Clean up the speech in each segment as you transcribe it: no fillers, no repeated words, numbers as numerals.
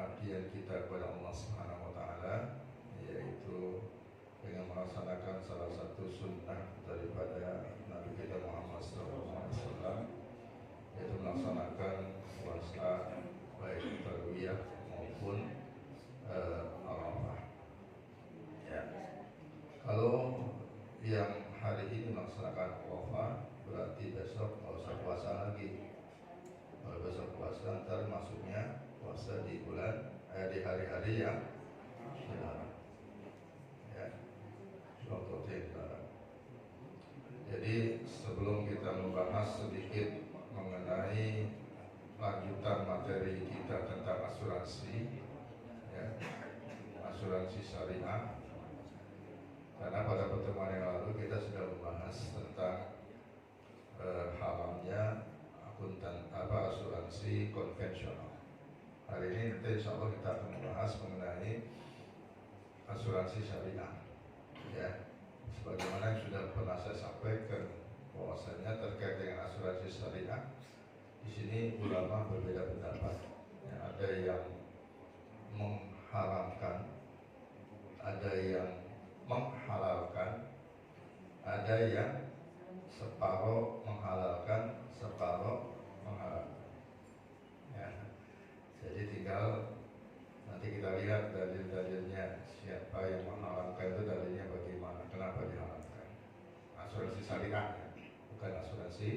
pengabdian kita kepada Allah Subhanahu wa taala, yaitu dengan melaksanakan salah satu sunnah daripada Nabi kita Muhammad SAW, yaitu melaksanakan puasa baik tarawih maupun Arafah. Ya. Kalau yang hari ini melaksanakan Arafah, berarti besok nggak usah puasa lagi. Kalau besok puasa, ntar masuknya puasa di bulan di hari-hari yang dilarang. Ya, suatu tindakan. Jadi sebelum kita membahas sedikit mengenai lanjutan materi kita tentang asuransi, ya, asuransi syariah, karena pada pertemuan yang lalu kita sudah membahas tentang haramnya asuransi konvensional. Hari ini nanti insya Allah kita akan membahas mengenai asuransi syariah. Ya, sebagaimana yang sudah pernah saya sampaikan bahwasanya terkait dengan asuransi syariah, di sini ulama berbeda pendapat. Ya, ada yang mengharamkan, ada yang menghalalkan, ada yang separuh menghalalkan, separuh menghalalkan. Ya. Jadi tinggal nanti kita lihat dalil-dalilnya, siapa yang menghalalkan itu dalilnya bagaimana, kenapa dihalalkan. Asuransi syariah, ya, bukan asuransi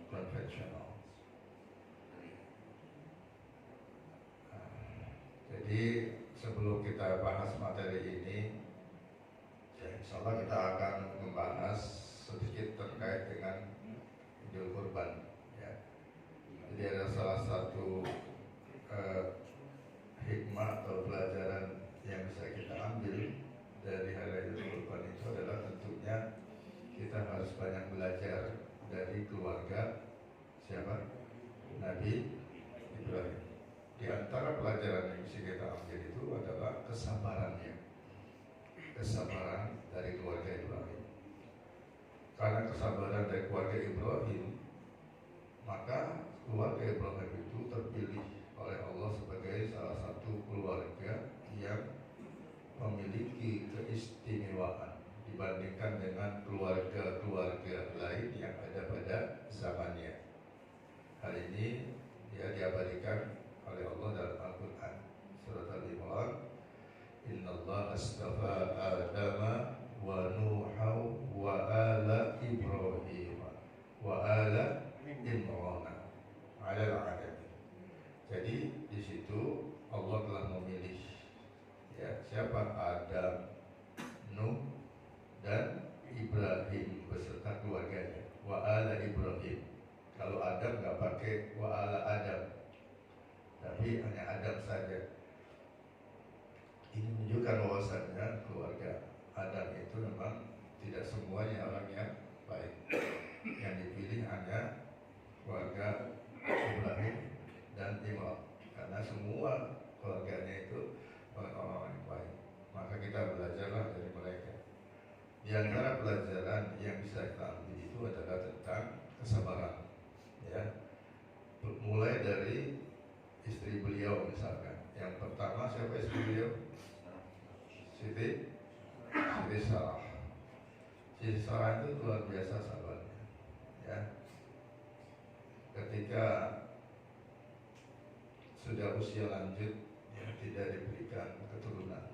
konvensional. Jadi sebelum kita bahas materi ini, ya, insya Allah kita akan membahas sedikit terkait dengan Idul Kurban. Ya. Jadi ada salah satu hikmah atau pelajaran yang bisa kita ambil dari hari Idul Kurban itu adalah tentunya kita harus banyak belajar dari keluarga siapa? Nabi Ibrahim. Di antara pelajaran yang bisa kita ambil itu adalah kesabarannya, kesabaran dari keluarga Ibrahim. Karena kesabaran dari keluarga Ibrahim, maka keluarga Ibrahim itu terpilih oleh Allah sebagai salah satu keluarga yang memiliki keistimewaan dibandingkan dengan keluarga-keluarga lain yang ada pada zamannya. Hal ini ya diabadikan oleh Allah dalam Al-Quran surat Al-Imran, Innallaha astafa Adama wa Nuha wa ala Ibrahim wa ala Imran ala al-alamin. Jadi di situ Allah telah memilih, ya, siapa? Adam, Nuh dan Ibrahim beserta keluarganya. Wa ala Ibrahim. Kalau Adam nggak pakai wa ala Adam, tapi hanya Adam saja. Ini menunjukkan bahwasannya keluarga Adam itu memang tidak semuanya orang yang baik. Yang dipilih hanya keluarga Ibrahim dan Imran, karena semua keluarganya itu orang-orang yang baik. Maka kita belajarlah dari mereka. Di antara pelajaran yang bisa kita ambil itu adalah tentang kesabaran. Ya, mulai dari istri beliau misalkan. Yang pertama siapa istri beliau? Siti Sarah. Siti Sarah itu luar biasa sabarnya. Ya, ketika sudah usia lanjut, ya, tidak diberikan keturunan,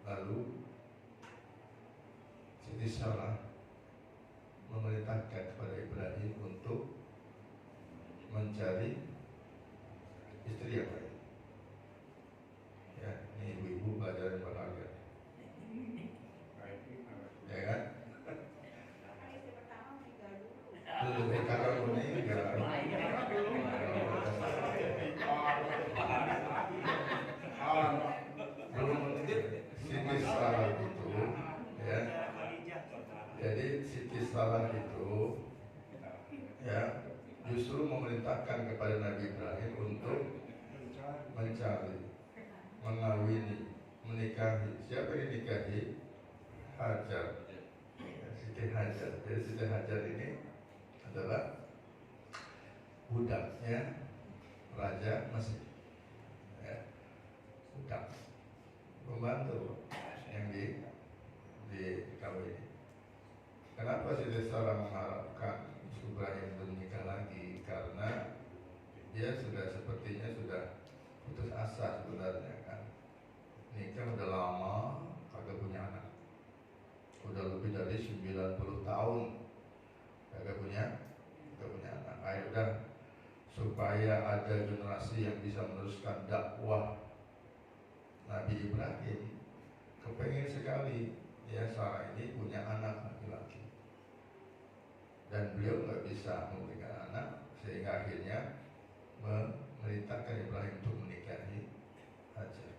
lalu Siti Sarah memerintahkan kepada Ibrahim untuk mencari istri yang baik. Ya, ini ibu-ibu pelajaran berharga. Ya kan? Dulu kalau meninggal, belum Siti Sarah itu, ya. Jadi Siti Sarah itu, ya, justru memerintahkan kepada Nabi Ibrahim untuk mencari, mengawini, menikahi. Siapa yang dinikahi? Hajar, Siti Hajar. Jadi Siti Hajar ini adalah budaknya Raja Mesir. Ya. budak, pembantu yang dikawini. Kenapa Siti Sarah mengharapkan Ibrahim menikah lagi? Karena dia sepertinya sudah putus asa sebenarnya kan. Nikah udah lama kagak punya anak, udah lebih dari 90 tahun kagak punya anak. Ayo udah, supaya ada generasi yang bisa meneruskan dakwah Nabi Ibrahim, kepengen sekali ya Sarah ini punya anak laki-laki, dan beliau nggak bisa memberikan anak, sehingga akhirnya memerintahkan Ibrahim untuk menikahi Hajar.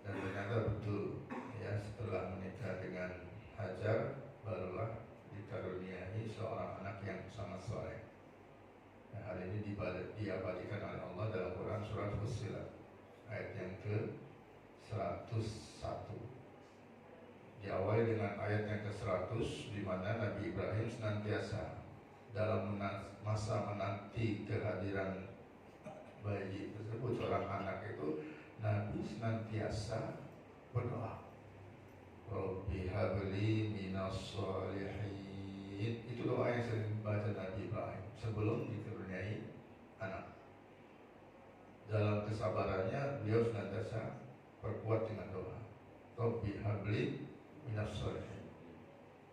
Dan ternyata betul ya, setelah menikah dengan Hajar barulah dikaruniai seorang anak yang sangat soleh. Nah, hal ini diabadikan oleh Allah dalam Quran surat Fussilat ayat yang ke-101. Diawali dengan ayat yang ke-100, di mana Nabi Ibrahim senantiasa dalam masa menanti kehadiran bayi tersebut, seorang anak itu, Nabi senantiasa berdoa, Rabbi habli minas sholihin. Itu doa yang sering dibaca Nabi Ibrahim sebelum dikaruniai anak. Dalam kesabarannya beliau senantiasa perkuat dengan doa, Rabbi habli minas sholihin.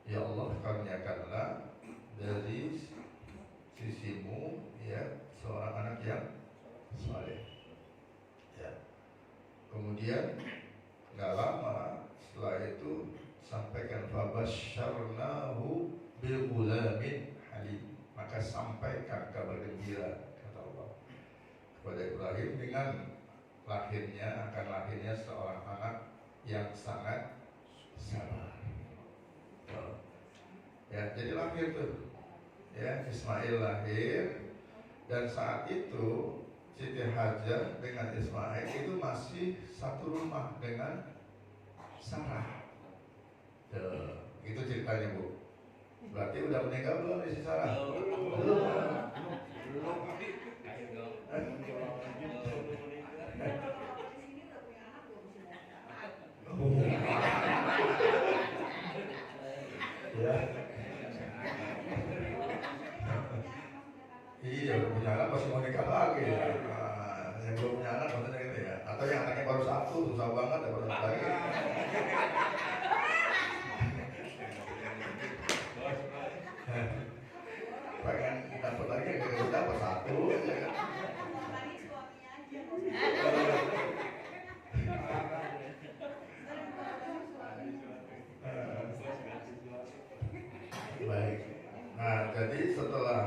Ya Allah, karuniakanlah dari sisimu ya seorang anak yang saleh. Ya. Kemudian nggak lama setelah itu sampaikan fabasyarnahu bighulamin halim, maka sampaikan kabar gembira kata Allah kepada Ibrahim dengan akan lahirnya seorang anak yang sangat sabar. Ya, jadi lahir tuh ya, Ismail lahir, dan saat itu Siti Hajar dengan Ismail itu masih satu rumah dengan Sarah. Itu ceritanya, Bu. Berarti udah meninggal belum si Sarah? Belum. Ya. Iya, udah punya anak masih mau nikah lagi ya. Nah, yang belum punya anak maksudnya gitu ya. Atau yang anaknya baru satu, susah banget ya baru satu lagi. Pengen dapat lagi, nggak dapat satu aja kan. Baik. Nah, jadi setelah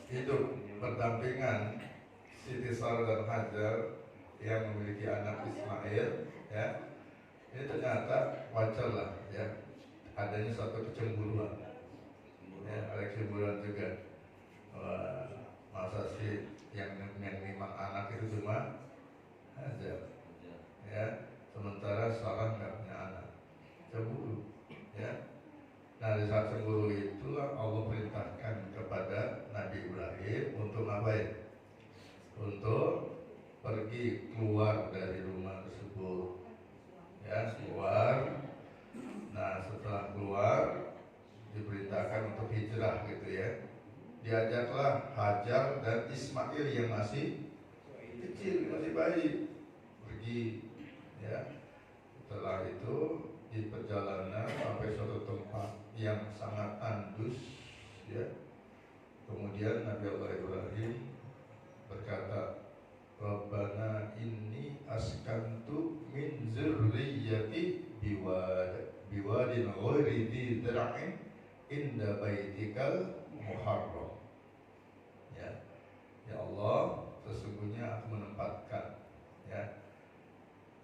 hidup berdampingan Siti Sarah dan Hajar yang memiliki anak Ismail, ya, ini ternyata wajar lah ya, adanya suatu kecemburuan, ya, ada kecemburuan juga. Masa sih yang memang anak itu cuma Hajar, ya, sementara Sarah nggak punya anak, cemburu, ya. Nah, di saat cemburu itulah Allah perintahkan kepada Nabi Ibrahim untuk ngapain? Untuk pergi keluar dari rumah tersebut, ya, keluar. Nah, setelah keluar diperintahkan untuk hijrah gitu ya. Diajaklah Hajar dan Ismail yang masih kecil, masih bayi, pergi, ya. Setelah itu di perjalanan sampai suatu tempat yang sangat tandus, ya. Kemudian Nabi Allah Ibrahim berkata, Rabbana inni askantu min zurriyyati biwadin ghairi dzi zar'in inda baitikal muharram. Ya. Ya Allah, sesungguhnya aku menempatkan ya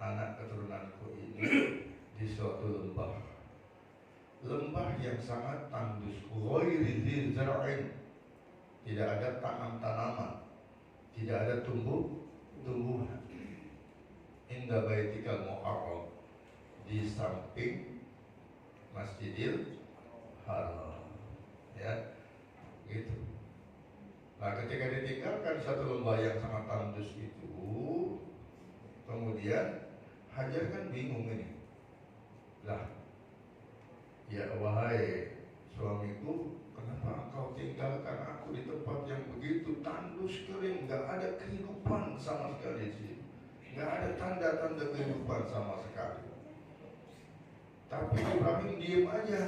anak keturunanku ini di suatu lembah yang sangat tandus, ghairi dzi zar'in, tidak ada tanam-tanaman, tidak ada tumbuhan, inda baitikal muharram, di samping Masjidil Haram, ya, gitu. Nah, ketika ditinggalkan satu lembah yang sangat tandus itu, kemudian kemudian Hajar kan bingung ini. Lah, ya wahai suamiku, kenapa engkau tinggalkan aku di tempat yang begitu tandus kering, nggak ada kehidupan sama sekali di sini, nggak ada tanda-tanda kehidupan sama sekali. Tapi Ibrahim diem aja.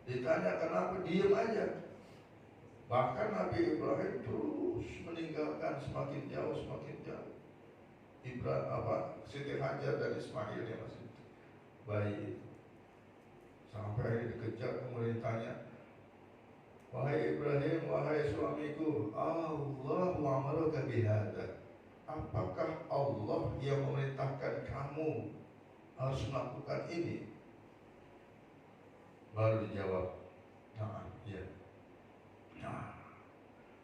Ditanya kenapa, diem aja. Bahkan Nabi Ibrahim terus meninggalkan semakin jauh. Siti Hajar dan Ismail yang masih bayi. Sampai dikejar, kemudian ditanya, wahai Ibrahim, wahai suamiku, Allah wa'amaruka bihada. Apakah Allah yang memerintahkan kamu harus melakukan ini? Baru dijawab, nah, iya. Nah,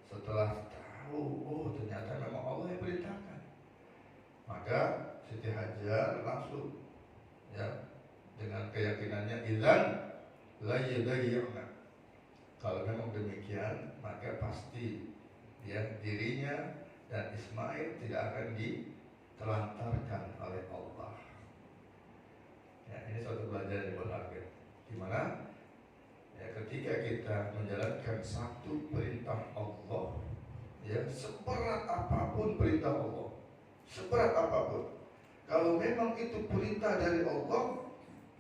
setelah tahu, oh ternyata memang Allah yang perintahkan, maka Siti Hajar langsung, ya, dengan keyakinannya, idzan la yudayyuna. Kalau memang demikian, maka pasti ya dirinya dan Ismail tidak akan ditelantarkan oleh Allah. Ya, ini suatu pelajaran yang berharga. Gimana? Ya, ketika kita menjalankan satu perintah Allah, ya, seberat apapun perintah Allah, seberat apapun, kalau memang itu perintah dari Allah,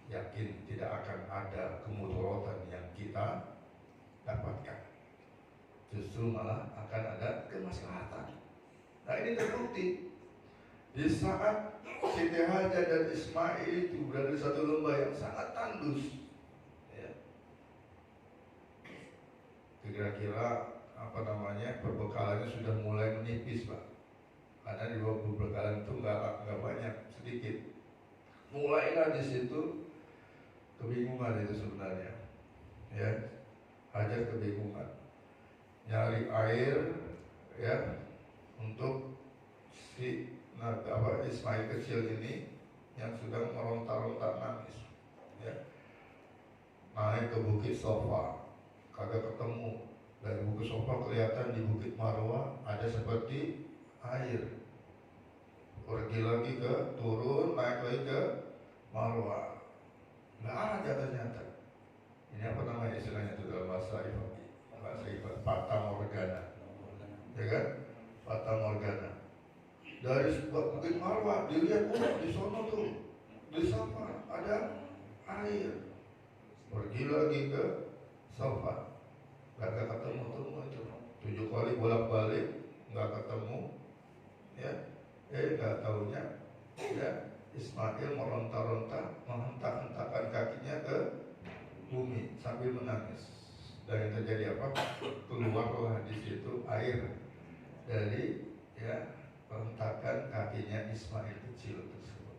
yakin tidak akan ada kemudaratan yang kita dapatkan. Justru malah akan ada kemaslahatan. Nah, ini terbukti di saat Siti Hajar dan Ismail itu berada di satu lembah yang sangat tandus. Kira-kira perbekalannya sudah mulai menipis, Pak. Karena di bawah perbekalan itu nggak banyak, sedikit. Mulailah di situ kebingungan itu sebenarnya, ya. Hajar kebingungan, nyari air, ya, untuk si Ismail kecil ini yang sudah meronta-ronta nangis, ya. Naik ke Bukit Sofa, kagak ketemu. Dari Bukit Sofa kelihatan di Bukit Marwah ada seperti air. Pergi lagi ke turun, naik lagi ke Marwah, nggak ada ternyata. Ini apa namanya istilahnya itu dalam bahasa Ibadah, Fata Morgana, ya kan? Fata Morgana. Dari Bukit Marwah dilihat, oh di sono tuh, di Safa ada air. Pergi lagi ke Safa, nggak ketemu itu. 7 kali bolak-balik nggak ketemu, ya. Nggak taunya, ya, Ismail meronta-ronta, menghentak-hentakan kakinya ke bumi sambil menangis. Dan yang terjadi apa? Keluarlah di situ air dari, ya, hentakan kakinya Ismail kecil tersebut.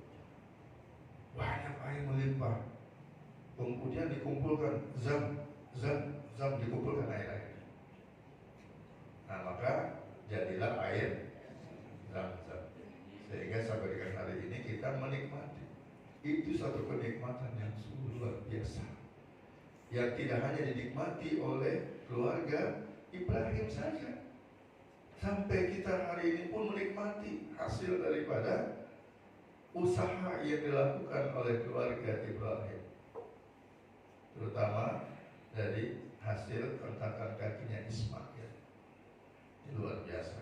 Banyak air melimpah. Kemudian dikumpulkan zam dikumpulkan air. Nah, maka jadilah air Zam-Zam. Sehingga sampai dengan hari ini kita menikmati. Itu satu kenikmatan yang sungguh luar biasa, yang tidak hanya dinikmati oleh keluarga Ibrahim saja. Sampai kita hari ini pun menikmati hasil daripada usaha yang dilakukan oleh keluarga Ibrahim, terutama dari hasil hentakan kakinya Ismail. Ini luar biasa,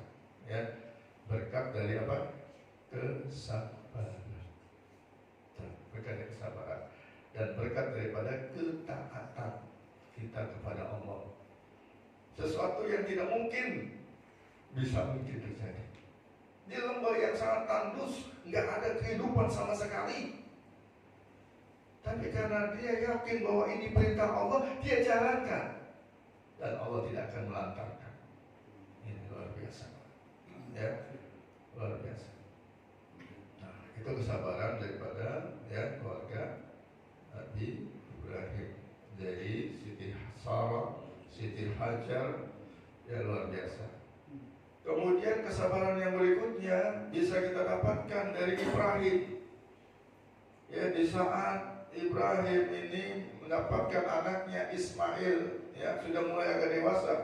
ya. Berkat dari apa? Kesabaran. Berkat dari kesabaran dan berkat daripada ketaatan kita kepada Allah. Sesuatu yang tidak mungkin bisa mungkin terjadi. Di lembah yang sangat tandus, nggak ada kehidupan sama sekali. Tapi karena dia yakin bahwa ini perintah Allah, dia jalankan, dan Allah tidak akan melantarkan. Ini luar biasa, ya, luar biasa. Nah, itu kesabaran daripada, ya, keluarga Nabi Ibrahim. Jadi Siti Sarah, Siti Hajar, ya, luar biasa. Kemudian kesabaran yang berikutnya bisa kita dapatkan dari Ibrahim. Ya, di saat Ibrahim ini mendapatkan anaknya Ismail, ya, sudah mulai agak dewasa.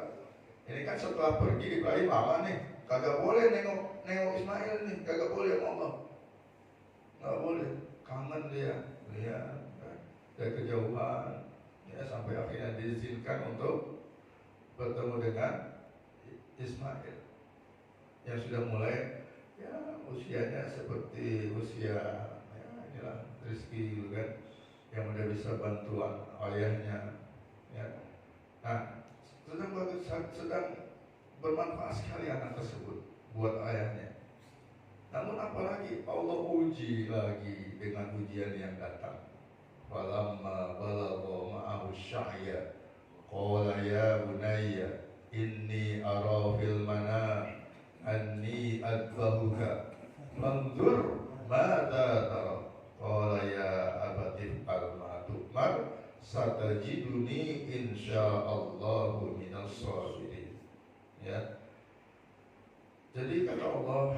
Ini kan setelah pergi Ibrahim lama nih, kagak boleh nengok Ismail nih, kagak boleh sama Allah, nggak boleh, kangen dia, lihat dari kejauhan, ya sampai akhirnya diizinkan untuk bertemu dengan Ismail yang sudah mulai ya usianya seperti usia ya inilah Rizki gitu kan, yang udah bisa bantuan ayahnya ya. Nah, sedang bermanfaat sekali anak tersebut buat ayahnya. Namun apalagi Allah uji lagi dengan ujian yang datang. Falamma balagha ma'ahu sya'ya qala ya bunayya inni ara fil manam anni adbahuka fanzur madza tara qala ya abati fa'al ma tu'mar satajiduni insyaallahu minas shabirin. Ya. Jadi kata Allah,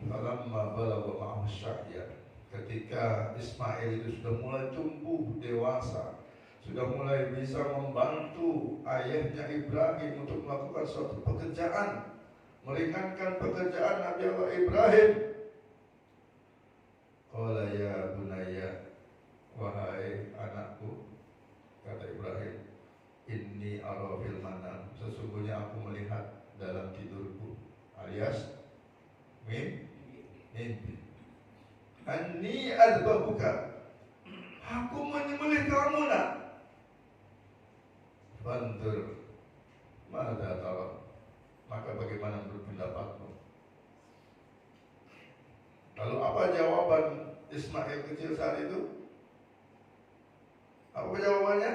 falamma balagha ma'ahu sya'ya, ketika Ismail itu sudah mulai tumbuh dewasa, sudah mulai bisa membantu ayahnya Ibrahim untuk melakukan suatu pekerjaan, meringankan pekerjaan Nabi Allah Ibrahim. Qala ya bunayya, wahai anakku, kata Ibrahim, inni ara fil manam, sesungguhnya aku melihat dalam tidurku, alias mimpi. Anni adbahuka, aku menyembelih kamu nak. Fanzur madza tara, maka bagaimana menurut pendapatmu? Lalu apa jawaban Ismail kecil saat itu? Apa jawabannya?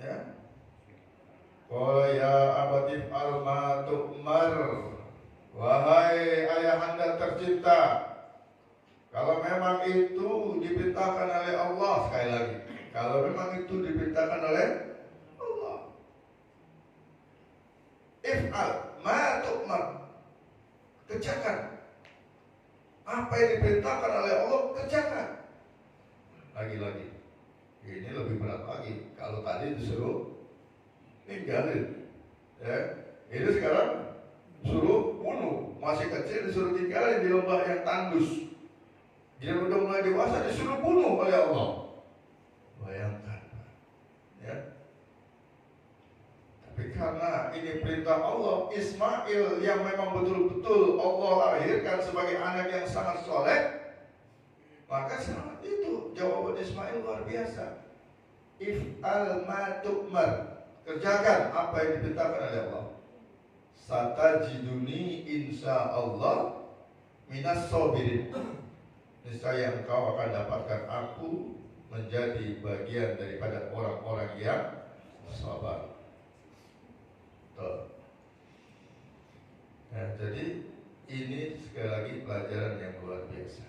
Ya. Qala ya abati fa'al ma tu'mar, wahai ayahanda tercinta, kalau memang itu diperintahkan oleh Allah, sekali lagi, kalau memang itu diperintahkan oleh Allah, if'al ma tu'mar, kerjakan apa yang diperintahkan oleh Allah, kerjakan. Lagi-lagi ini lebih berat lagi. Kalau tadi disuruh tinggalin, ya, ini sekarang suruh bunuh. Masih kecil disuruh tinggalin di lembah yang tandus. Dia udah mulai dewasa disuruh bunuh oleh Allah. Bayangkan, ya. Tapi karena ini perintah Allah, Ismail yang memang betul-betul Allah lahirkan sebagai anak yang sangat soleh, maka saat itu jawaban Ismail luar biasa. If'al ma tu'mar, kerjakan apa yang diperintahkan oleh Allah. Satajiduni insyaallah minas sabirin, niscaya engkau akan dapatkan aku menjadi bagian daripada orang-orang yang sabar. Nah, jadi ini sekali lagi pelajaran yang luar biasa.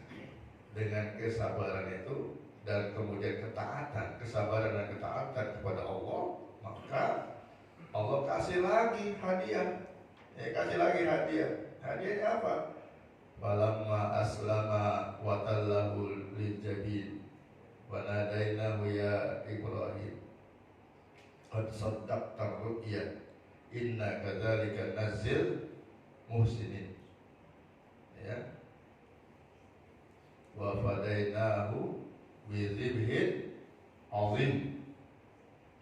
Dengan kesabaran itu dan kemudian ketaatan, kesabaran dan ketaatan kepada Allah, maka Allah kasih lagi hadiah. Kasih lagi hadiah. Hadiahnya apa? Falamma aslama wa tallahu liljabin wa nadainahu ya Ibrahim qad saddaqta ru'ya inna kadzalika nazil muhsinin. Ya. Wa fadainahu bi dzibhin 'azim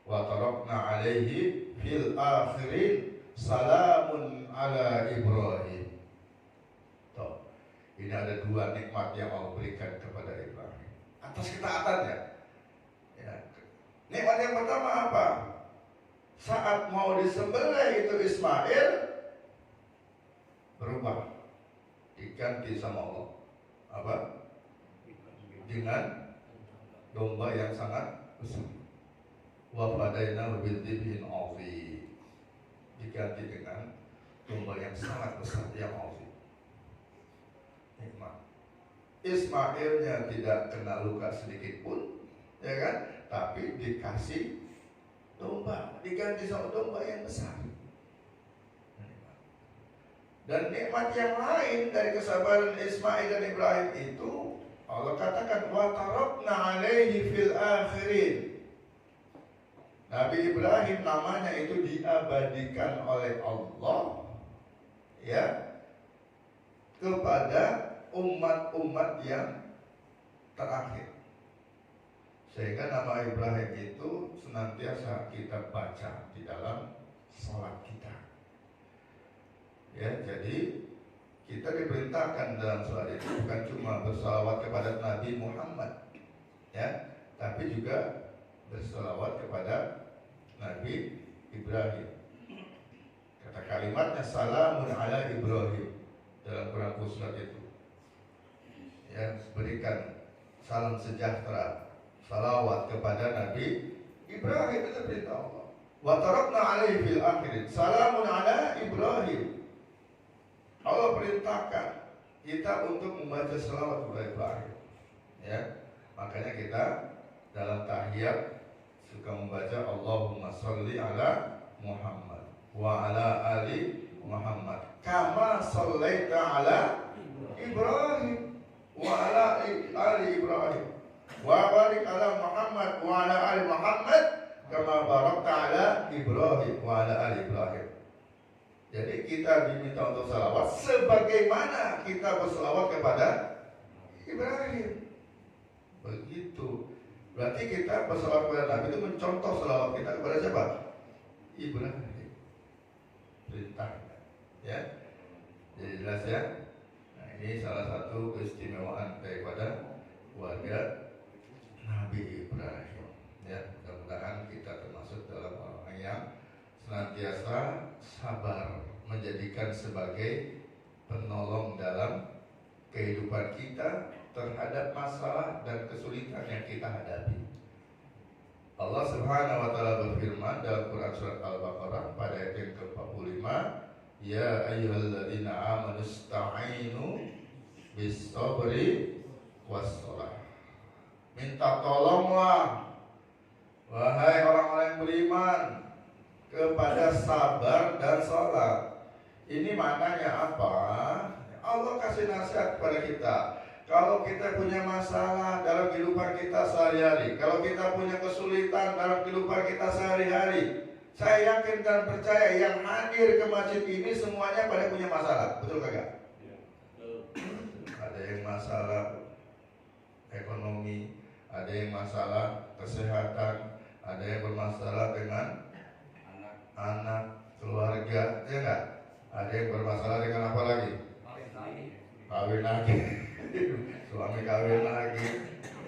wa tarakna 'alaihi fil akhirin salamun ala Ibrahim. Tuh, ini ada dua nikmat yang Allah berikan kepada Ibrahim atas ketaatannya. Ya. Nikmat yang pertama apa? Saat mau disembelih itu Ismail berubah, diganti sama Allah. Apa? Dengan domba yang sangat besar. Wa fadainahu bil dzibhin 'azim, diganti dengan domba yang sangat besar yang azim. Nikmat. Ismailnya tidak kena luka sedikit pun, ya kan? Tapi dikasih domba, diganti sama domba yang besar. Dan nikmat yang lain dari kesabaran Ismail dan Ibrahim itu Allah katakan wa tarakna alaihi fil akhirin. Nabi Ibrahim namanya itu diabadikan oleh Allah, ya, kepada umat-umat yang terakhir. Sehingga nama Ibrahim itu senantiasa kita baca di dalam salat kita. Ya, jadi kita diperintahkan dalam salat itu bukan cuma bersalawat kepada Nabi Muhammad, ya, tapi juga bersalawat kepada Nabi Ibrahim. Kata kalimatnya salamun ala Ibrahim dalam Quran Fussilat itu. Ya, berikan salam sejahtera, salawat kepada Nabi Ibrahim, itu perintah Allah. Wa tarakna alaihi fil akhirin salamun ala Ibrahim. Allah perintahkan kita untuk membaca salawat kepada Ibrahim. Ya, makanya kita dalam tahiyat suka membaca Allahumma sholli ala Muhammad wa ala ali Muhammad kama shallaita ala Ibrahim wa ala ali Ibrahim wa barik ala Muhammad wa ala ali Muhammad kama barakta ala Ibrahim wa ala ali Ibrahim. Jadi kita diminta untuk salawat sebagaimana kita bersalawat kepada Ibrahim. Begitu. Berarti kita bersalawat kepada Nabi itu mencontoh salawat kita kepada siapa? Ibrahim. Perintahnya, ya. Jadi jelas ya. Nah, ini salah satu keistimewaan daripada keluarga Nabi Ibrahim. Ya, mudah-mudahan kita termasuk dalam orang yang senantiasa sabar, menjadikan sebagai penolong dalam kehidupan kita terhadap masalah dan kesulitan yang kita hadapi. Allah Subhanahu wa taala berfirman dalam Quran surat Al-Baqarah pada ayat yang ke-45, "Ya ayyuhalladzina amanu ista'inu bis-sabri was-shalah." Minta tolonglah wahai orang-orang yang beriman kepada sabar dan salat. Ini maknanya apa? Allah kasih nasihat kepada kita. Kalau kita punya masalah dalam kehidupan kita sehari-hari, kalau kita punya kesulitan dalam kehidupan kita sehari-hari, saya yakin dan percaya yang hadir ke masjid ini semuanya pada punya masalah. Betul kagak? Ada yang masalah ekonomi, ada yang masalah kesehatan, ada yang bermasalah dengan anak, keluarga, ya enggak? Ada yang bermasalah dengan apa lagi? Kawin lagi. Suami kawin lagi,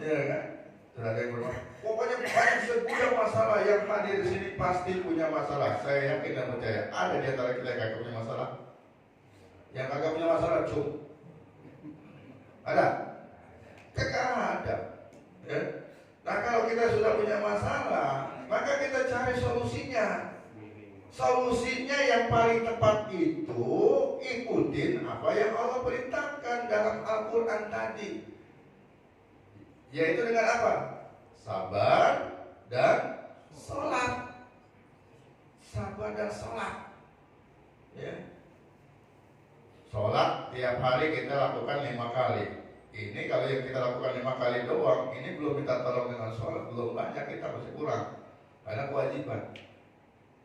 ya kan? Terus ada yang bermasalah. Pokoknya banyak sebuah masalah yang hadir di sini pasti punya masalah. Saya yakin dan percaya ada di antara kita yang kagak punya masalah. Yang kagak punya masalah cum. Ada? Kagak ada. Ya? Nah kalau kita sudah punya masalah, maka kita cari solusinya. Solusinya yang paling tepat itu ikutin apa yang Allah perintahkan dalam Al-Quran tadi, yaitu dengan apa? Sabar dan sholat. Sabar dan sholat, ya. Sholat tiap hari kita lakukan 5 kali. Ini kalau yang kita lakukan 5 kali doang, ini belum minta tolong dengan sholat, belum banyak, kita masih kurang. Karena kewajiban.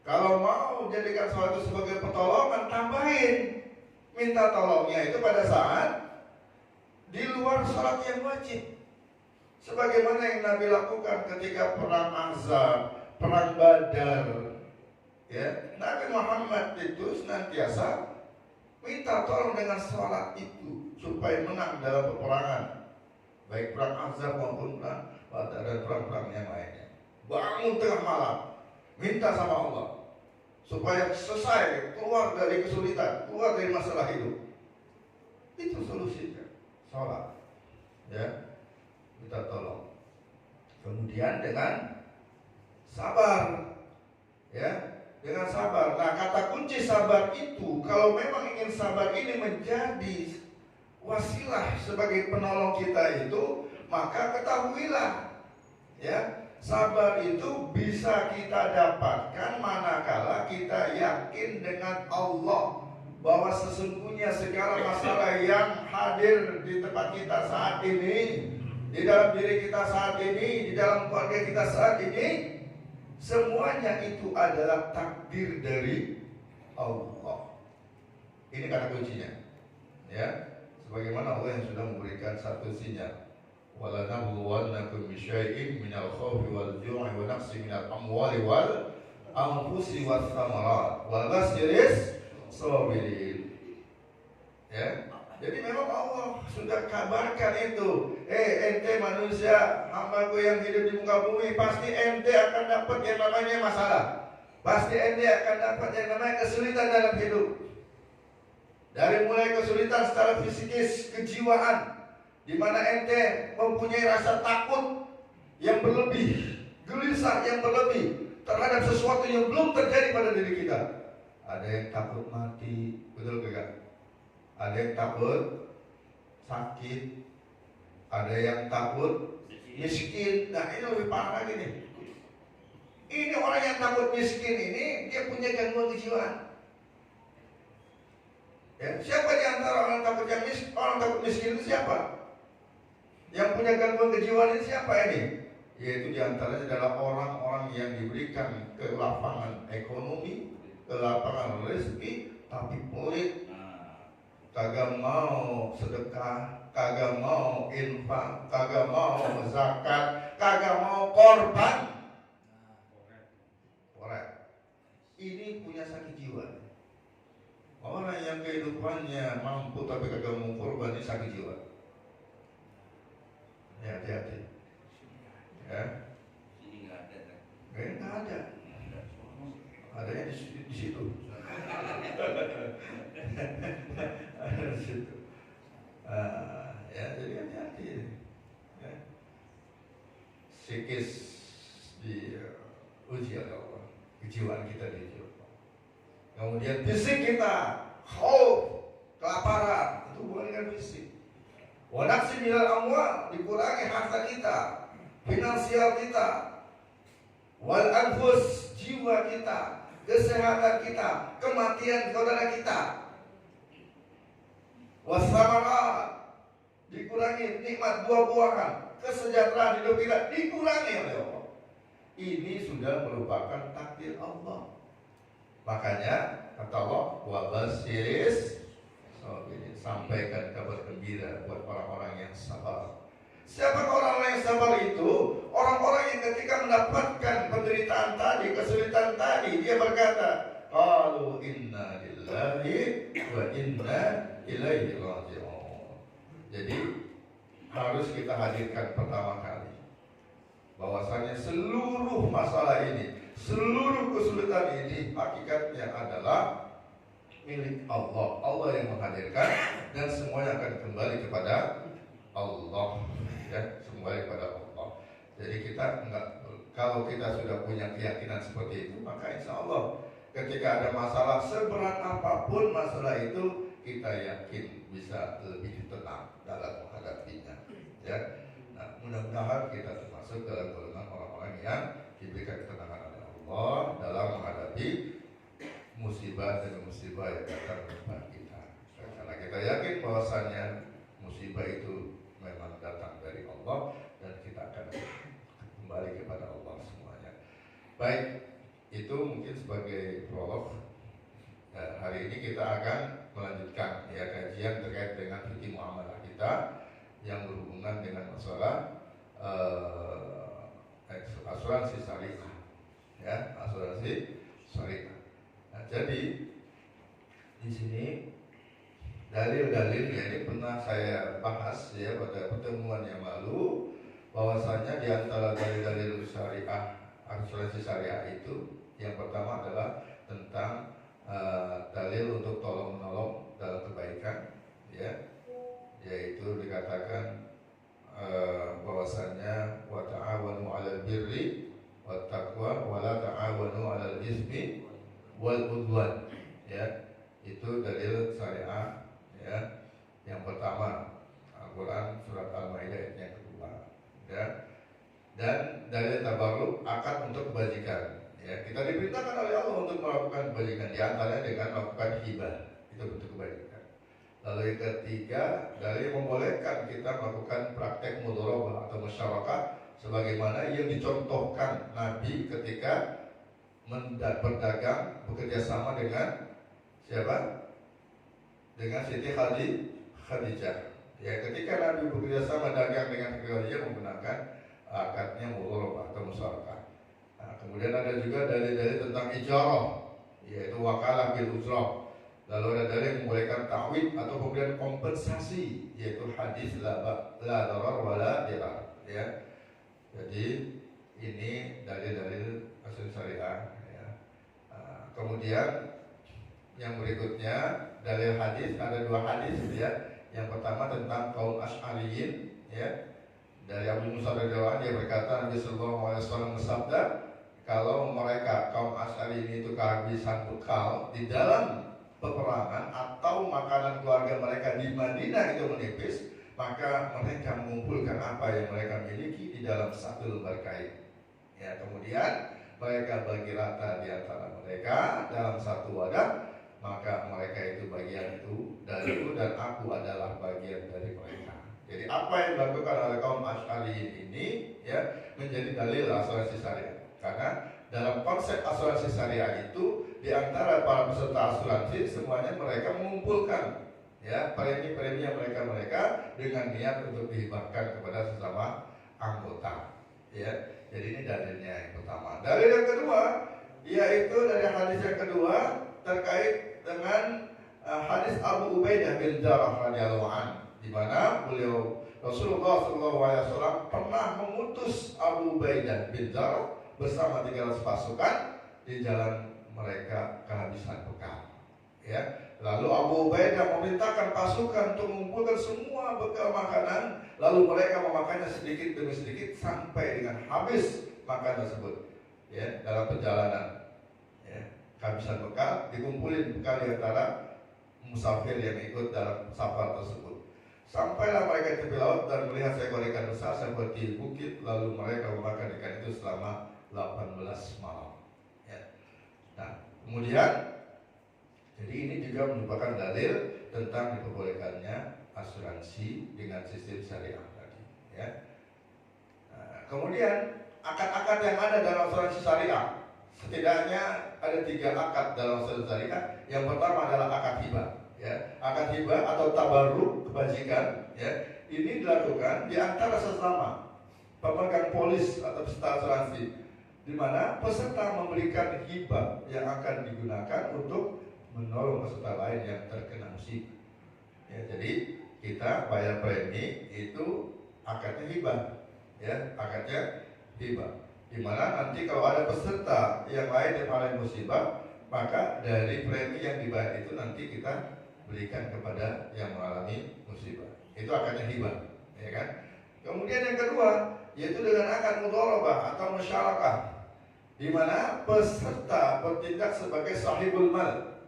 Kalau mau jadikan sholat itu sebagai pertolongan, tambahin. Minta tolongnya itu pada saat di luar sholat yang wajib. Sebagaimana yang Nabi lakukan ketika perang Ahzab, perang Badar. Ya, Nabi Muhammad itu senantiasa minta tolong dengan sholat itu supaya menang dalam peperangan, baik perang Ahzab maupun perang Badar dan perang-perang yang lainnya. Bangun tengah malam, minta sama Allah supaya selesai, keluar dari kesulitan, keluar dari masalah hidup. Itu solusinya, sholat, ya, minta tolong. Kemudian dengan sabar, ya, dengan sabar. Nah, kata kunci sabar itu, kalau memang ingin sabar ini menjadi wasilah sebagai penolong kita itu, maka ketahuilah, ya, sabar itu bisa kita dapatkan manakala kita yakin dengan Allah bahwa sesungguhnya segala masalah yang hadir di tempat kita saat ini, di dalam diri kita saat ini, di dalam keluarga kita saat ini, Semuanya itu adalah takdir dari Allah. Ini kata kuncinya. Ya, sebagaimana Allah yang sudah memberikan satu sinyal. Wala nabluwannakum bisyai'in minal khawfi wal ju'i wa naqsi minal amwali wal anfusi was thamarat wa basyiris sabirin. Ya. Jadi memang Allah sudah kabarkan itu. Ente manusia, hambaku yang hidup di muka bumi, pasti ente akan dapat yang namanya masalah. Pasti ente akan dapat yang namanya kesulitan dalam hidup. Dari mulai kesulitan secara fisikis, kejiwaan, di mana ente mempunyai rasa takut yang berlebih, gelisah yang berlebih terhadap sesuatu yang belum terjadi pada diri kita. Ada yang takut mati, betul gak? Ada yang takut sakit, ada yang takut miskin. Nah ini lebih parah lagi nih. Ini orang yang takut miskin ini dia punya gangguan kejiwaan. Ya, siapa di antara orang takut miskin itu siapa? Yang punya gangguan kejiwaan ini siapa ini? Yaitu di antaranya adalah orang-orang yang diberikan kelapangan ekonomi, kelapangan rezeki, tapi pelit. Kagak mau sedekah, kagak mau infak, kagak mau zakat, kagak mau korban. Korek. Ini punya sakit jiwa. Orang yang kehidupannya mampu tapi kagak mau korban, ini sakit jiwa. Ya, hati-hati. Ya. Ini nggak ada. Nggak ada. Adanya di situ. Ada di situ. Ya, jadi hati-hati. Ya. Psikis diuji oleh Allah, kejiwaan kita diuji oleh Allah. Kemudian fisik kita, khauf, kelaparan, itu bukan dengan fisik. Wa naqsi minal amwal, dikurangi harta kita, finansial kita, wal anfus, jiwa kita, kesehatan kita, kematian saudara kita. Wasamarat, dikurangi nikmat buah-buahan, kesejahteraan hidup kita dikurangi oleh Allah. Ini sudah merupakan takdir Allah. Makanya kata Allah, wa basyiris sabirin, sampaikan kabar gembira buat orang-orang yang sabar. Siapa orang-orang yang sabar itu? Orang-orang yang ketika mendapatkan penderitaan tadi, kesulitan tadi, dia berkata, qalu inna lillahi wa inna ilaihi raji'un. Jadi harus kita hadirkan pertama kali bahwasanya seluruh masalah ini, seluruh kesulitan ini hakikatnya adalah milik Allah. Allah yang menghadirkan dan semuanya akan kembali kepada Allah. Ya, kembali kepada Allah. Jadi kita kalau kita sudah punya keyakinan seperti itu, maka insya Allah ketika ada masalah seberat apapun masalah itu, kita yakin bisa lebih tenang dalam menghadapinya. Ya, nah, mudah-mudahan kita termasuk dalam golongan orang-orang yang diberikan ketenangan oleh Allah dalam menghadapi musibah dan musibah yang datang menimpa kita. Karena kita yakin bahwasannya musibah itu memang datang dari Allah dan kita akan kembali kepada Allah semuanya. Baik, itu mungkin sebagai prolog. Hari ini kita akan melanjutkan ya kajian terkait dengan fikih muamalah kita yang berhubungan dengan masalah asuransi syariah, ya asuransi syariah. Nah, jadi di sini dalil-dalil ini pernah saya bahas ya pada pertemuan yang lalu, bahwasanya di antara dalil-dalil syariah asuransi syariah itu yang pertama adalah tentang dalil untuk tolong menolong dalam kebaikan, ya, yaitu dikatakan bahwasanya wa ta'awanu 'alal birri wat taqwa wa la ta'awanu 'alal ismi wal udwan, ya, itu dalil syariah. Ya, yang pertama Al-Quran surat Al-Maidah yang kedua, ya, dan dalil tabarruk akad untuk kebajikan. Ya, kita diperintahkan oleh Allah untuk melakukan kebajikan, di antaranya dengan melakukan hibah, itu bentuk kebajikan. Lalu yang ketiga, dalil membolehkan kita melakukan praktek mudharabah atau musyarakah sebagaimana yang dicontohkan Nabi ketika berdagang bekerja sama dengan siapa? Dengan Siti Khadijah. Ya, ketika Nabi bekerja sama dagang dengan Siti Khadijah menggunakan akadnya mudharabah atau musyarakah. Nah, kemudian ada juga dalil-dalil tentang ijarah, yaitu wakalah bil ujrah. Lalu ada dalil yang membolehkan ta'wid atau pemberian kompensasi, yaitu hadis la darar wala dirar. Ya. Jadi ini dalil-dalil asal syariah. Ya. Kemudian yang berikutnya dalil hadis, ada dua hadis ya. Yang pertama tentang kaum Asy'ariyin ya. Dari Abu Musa radhiyallahu anhu dia berkata, Nabi sallallahu alaihi wasallam bersabda, kalau mereka kaum Asy'ariyin itu kehabisan bekal di dalam peperangan atau makanan keluarga mereka di Madinah itu menipis, maka mereka mengumpulkan apa yang mereka miliki di dalam satu lembar kain. Ya, kemudian mereka bagi rata di antara mereka dalam satu wadah, maka mereka itu bagian itu dariku dan aku adalah bagian dari mereka. Jadi apa yang dilakukan oleh kaum Asy'ariyin ini ya menjadi dalil asuransi syariah. Karena dalam konsep asuransi syariah itu di antara para peserta asuransi semuanya mereka mengumpulkan ya premi-premi mereka dengan niat untuk dihibahkan kepada sesama anggota. Ya. Jadi ini dalilnya yang pertama. Dalil yang kedua yaitu dari hadis yang kedua terkait dengan hadis Abu Ubaidah bin Jarrah radhiyallahu anhu, di mana beliau Rasulullah SAW pernah mengutus Abu Ubaidah bin Jarrah bersama 300 pasukan di jalan mereka kehabisan bekal. Ya, lalu Abu Ubaidah memerintahkan pasukan untuk mengumpulkan semua bekal makanan, lalu mereka memakannya sedikit demi sedikit sampai dengan habis makan tersebut. Ya, dalam perjalanan, ya, kehabisan bekal, dikumpulin bekal di antara musafir yang ikut dalam safar tersebut. Sampailah mereka tepi laut dan melihat seekor ikan besar seperti bukit, lalu mereka memakan ikan itu selama 18 malam. Ya. Nah, kemudian jadi ini juga merupakan dalil tentang diperbolehkannya asuransi dengan sistem syariah tadi. Ya. Nah, kemudian akad-akad yang ada dalam asuransi syariah, setidaknya ada 3 akad dalam asuransi syariah. Yang pertama adalah akad hibah. Ya, akad hibah atau tabarruk kebajikan. Ya, ini dilakukan di antara sesama pemegang polis atau peserta asuransi, di mana peserta memberikan hibah yang akan digunakan untuk menolong peserta lain yang terkena musibah. Ya, jadi kita bayar premi itu akadnya hibah, ya, akadnya hibah. Di mana nanti kalau ada peserta yang lain yang mengalami musibah, maka dari premi yang dibayar itu nanti kita berikan kepada yang mengalami musibah. Itu akadnya hibah, ya kan? Kemudian yang kedua yaitu dengan akad mudharabah atau musyarakah, di mana peserta bertindak sebagai sahibul mal,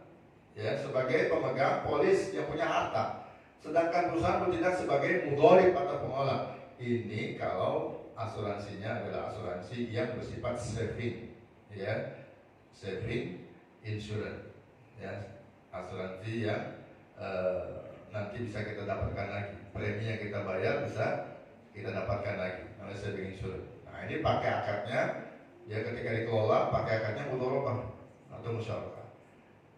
ya, sebagai pemegang polis yang punya harta, sedangkan perusahaan bertindak sebagai mudharib atau pengolah. Ini kalau asuransinya adalah asuransi yang bersifat saving, ya, saving insurance, ya, asuransi yang nanti bisa kita dapatkan lagi, premi yang kita bayar bisa kita dapatkan lagi, namanya saving insurance. Nah, ini pakai akadnya, ya, ketika dikelola pakai akadnya mudharabah atau musyarakah.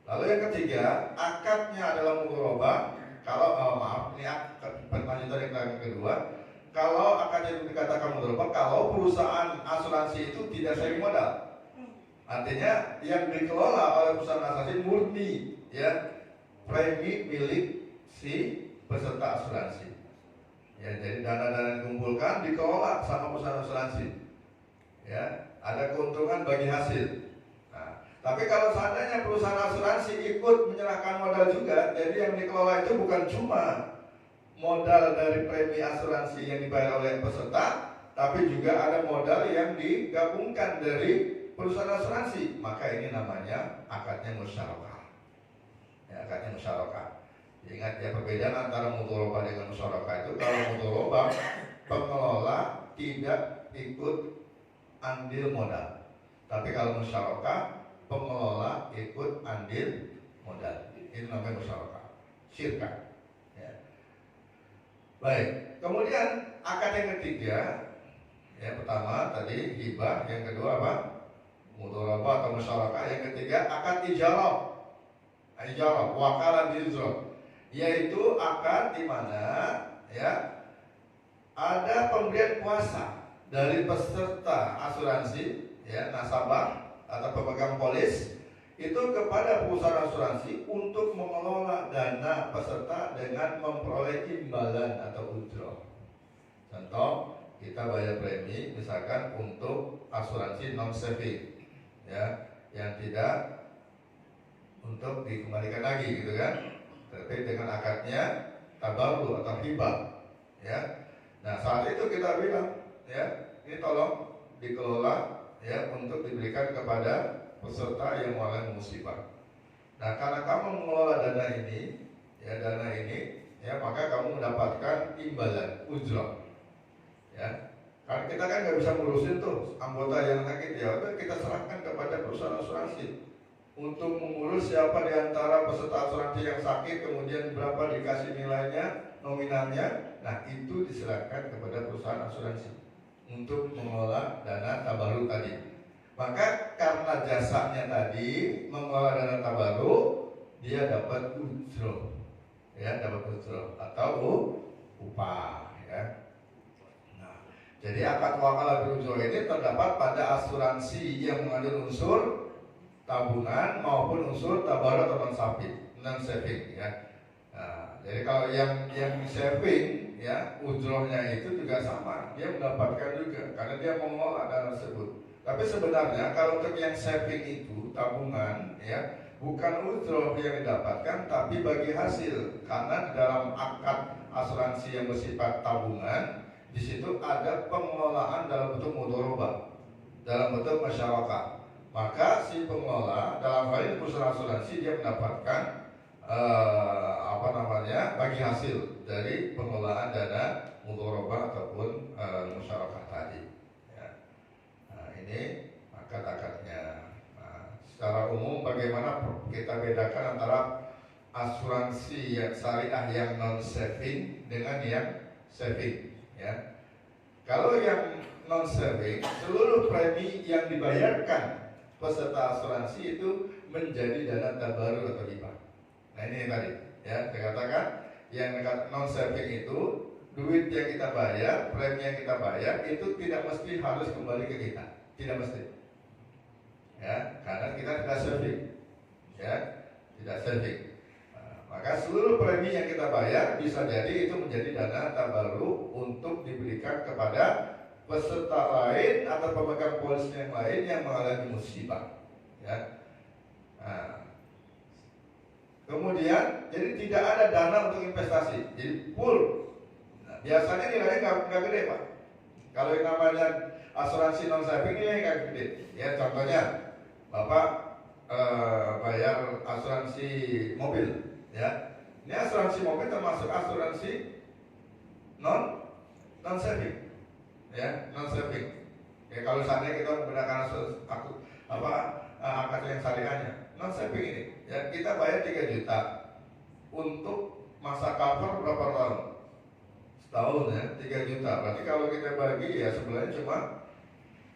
Lalu yang ketiga, akadnya adalah mudharabah. Kalau ini perlanjutan yang kedua, kalau akadnya itu dikatakan mudharabah kalau perusahaan asuransi itu tidak saving modal. Artinya yang dikelola oleh perusahaan asuransi murni, ya, premi milik si peserta asuransi. Ya, jadi dana-dana yang dikumpulkan dikelola sama perusahaan asuransi. Ya, ada keuntungan bagi hasil. Nah, tapi kalau seandainya perusahaan asuransi ikut menyerahkan modal juga, jadi yang dikelola itu bukan cuma modal dari premi asuransi yang dibayar oleh peserta, tapi juga ada modal yang digabungkan dari perusahaan asuransi. Maka ini namanya akadnya musyarakah. Ya, akadnya musyarakah. Ingat ya, perbedaan antara mudharabah dengan musyarakah itu, kalau mudharabah pengelola tidak ikut andil modal, tapi kalau musyarakah pengelola ikut andil modal. Itu namanya musyarakah, syirkah. Ya. Baik, kemudian akad yang ketiga, Ya, pertama tadi hibah, yang kedua apa? Mudharabah atau musyarakah, yang ketiga akad ijarah. Ijarah, wakalah bizro, yaitu akad di mana ya ada pemberian kuasa dari peserta asuransi, ya nasabah atau pemegang polis itu kepada perusahaan asuransi untuk mengelola dana peserta dengan memperoleh imbalan atau ujroh. Contoh, kita bayar premi misalkan untuk asuransi non saving, ya, yang tidak untuk dikembalikan lagi gitu kan, tapi dengan akadnya tabarru atau hibah, ya. Nah saat itu kita bilang, ya ini tolong dikelola ya untuk diberikan kepada peserta yang mengalami musibah. Nah karena kamu mengelola dana ini, ya maka kamu mendapatkan imbalan ujroh, ya. Karena kita kan nggak bisa ngurusin tuh anggota yang sakit, ya udah kita serahkan kepada perusahaan asuransi untuk mengurus siapa di antara peserta asuransi yang sakit, kemudian berapa dikasih nilainya, nominalnya. Nah itu diserahkan kepada perusahaan asuransi untuk mengelola dana tabarruk tadi. Maka karena jasanya tadi mengelola dana tabarruk, dia dapat ujroh, ya dapat ujroh atau upah, ya. Nah, jadi akad wakalah bil ujroh ini terdapat pada asuransi yang mengandung unsur tabungan maupun unsur tabarruk atau non saving, ya. Nah, jadi kalau yang saving, ya ujrohnya itu juga sama, dia mendapatkan juga karena dia mengelola dana tersebut. Tapi sebenarnya kalau untuk yang saving itu tabungan, ya bukan ujroh yang didapatkan, tapi bagi hasil, karena di dalam akad asuransi yang bersifat tabungan di situ ada pengelolaan dalam bentuk mudharabah, dalam bentuk musyarakah. Maka si pengelola dalam hal ini perusahaan asuransi dia mendapatkan bagi hasil dari pengelolaan dana mudharabah ataupun musyarakah tadi, ya. Nah ini akad-akadnya. Nah, secara umum bagaimana kita bedakan antara asuransi yang syariah yang non saving dengan yang saving, ya. Kalau yang non saving, seluruh premi yang dibayarkan peserta asuransi itu menjadi dana tabarruk atau hibah. Nah ini tadi, ya saya katakan yang non saving itu duit yang kita bayar, premi yang kita bayar itu tidak mesti harus kembali ke kita, tidak mesti, ya karena kita tidak saving, ya tidak saving. Nah, maka seluruh premi yang kita bayar bisa jadi itu menjadi dana tabarruk untuk diberikan kepada peserta lain atau pemegang polis yang lain yang mengalami musibah, ya. Nah, kemudian jadi tidak ada dana untuk investasi, jadi full. Nah, biasanya nilainya nggak gede pak. Kalau yang namanya asuransi non saving nilainya nggak gede. Ya contohnya bapak bayar asuransi mobil, ya. Ini asuransi mobil termasuk asuransi non saving. Ya, non saving. Ya, kalau seandainya kita menggunakan akad yang syariahnya non saving ini, ya kita bayar 3 juta untuk masa cover berapa tahun? Setahun, ya 3 juta. Berarti kalau kita bagi ya sebenarnya cuma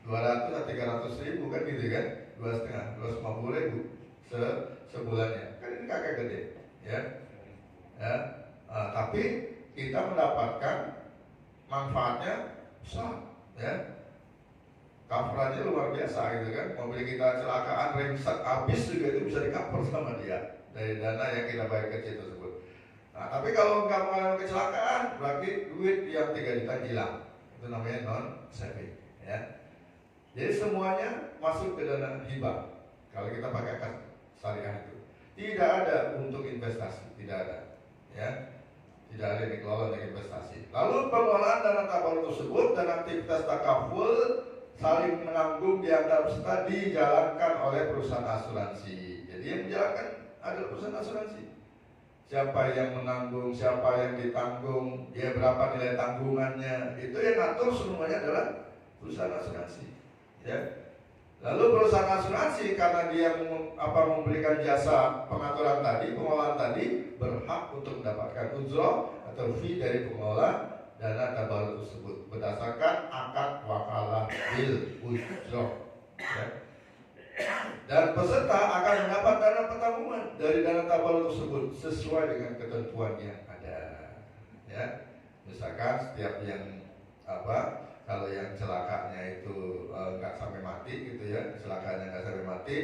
200 atau 300 ribu kan gitu kan, 250 ribu sebulannya. Kan ini kagak gede, ya. Tapi kita mendapatkan manfaatnya besar, ya. Coverannya luar biasa gitu kan. Mobil kita kecelakaan ringsek habis juga itu bisa di-cover sama dia dari dana yang kita bayar kecil tersebut. Nah, tapi kalau nggak mengalami kecelakaan berarti duit yang 3 juta hilang. Itu namanya non saving, ya. Jadi semuanya masuk ke dana hibah kalau kita pakai akad syariah itu. Tidak ada untuk investasi, tidak ada, ya. Tidak ada dikelola untuk investasi. Lalu pengelolaan dana tabarruk tersebut dan aktivitas takaful saling menanggung di antara peserta dijalankan oleh perusahaan asuransi. Jadi yang menjalankan adalah perusahaan asuransi. Siapa yang menanggung, siapa yang ditanggung, ya berapa nilai tanggungannya, itu yang ngatur semuanya adalah perusahaan asuransi, ya. Lalu perusahaan asuransi karena dia memberikan jasa pengaturan tadi, pengelolaan tadi, berhak untuk mendapatkan ujroh atau fee dari pengelola dana tabarruk tersebut berdasarkan akad wakalah bil ujroh, ya. Dan peserta akan mendapat dana pertanggungan dari dana tabarruk tersebut sesuai dengan ketentuan yang ada, ya. Misalkan setiap yang kalau yang celakanya itu nggak sampai mati gitu ya, kecelakaannya nggak sampai mati,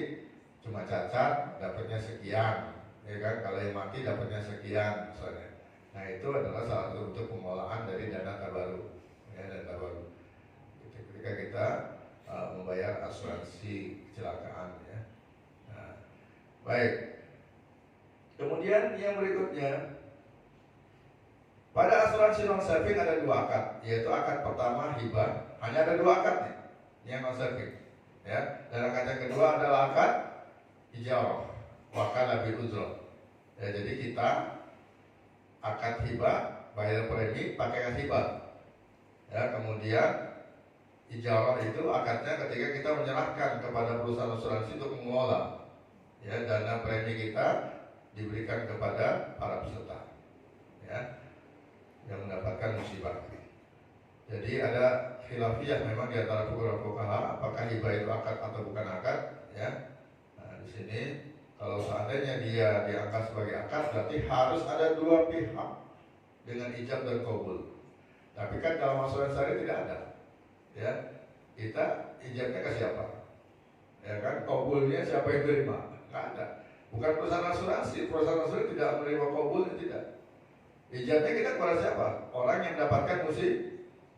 cuma cacat, dapatnya sekian, ya kan? Kalau yang mati dapatnya sekian, misalnya. Nah itu adalah salah satu bentuk pengolahan dari dana tabarruk, ya, dana tabarruk. Ketika kita membayar asuransi kecelakaan, ya. Nah, baik. Kemudian yang berikutnya. Pada asuransi non saving ada dua akad, yaitu akad pertama hibah, hanya ada dua akad nih, yang non saving, ya. Dan akad yang kedua adalah akad ijarah, wakalah bil ujroh. Ya, jadi kita akad hibah bayar premi pakai akad hibah, ya. Kemudian ijarah itu akadnya ketika kita menyerahkan kepada perusahaan asuransi untuk mengelola, ya, dana premi kita diberikan kepada para peserta, ya, yang mendapatkan musibah. Jadi ada khilafiyah memang di antara fuqaha apakah hibah itu akad atau bukan akad, ya. Nah, di sini kalau seandainya dia diangkat sebagai akad berarti harus ada dua pihak dengan ijab dan qabul. Tapi kan dalam asuransi syariah tidak ada, ya. Kita ijabnya ke siapa? Ya kan, qabulnya siapa yang terima? Nggak ada. Bukan perusahaan asuransi tidak menerima qabul, tidak. Ijabnya kita kepada siapa? Orang yang mendapatkan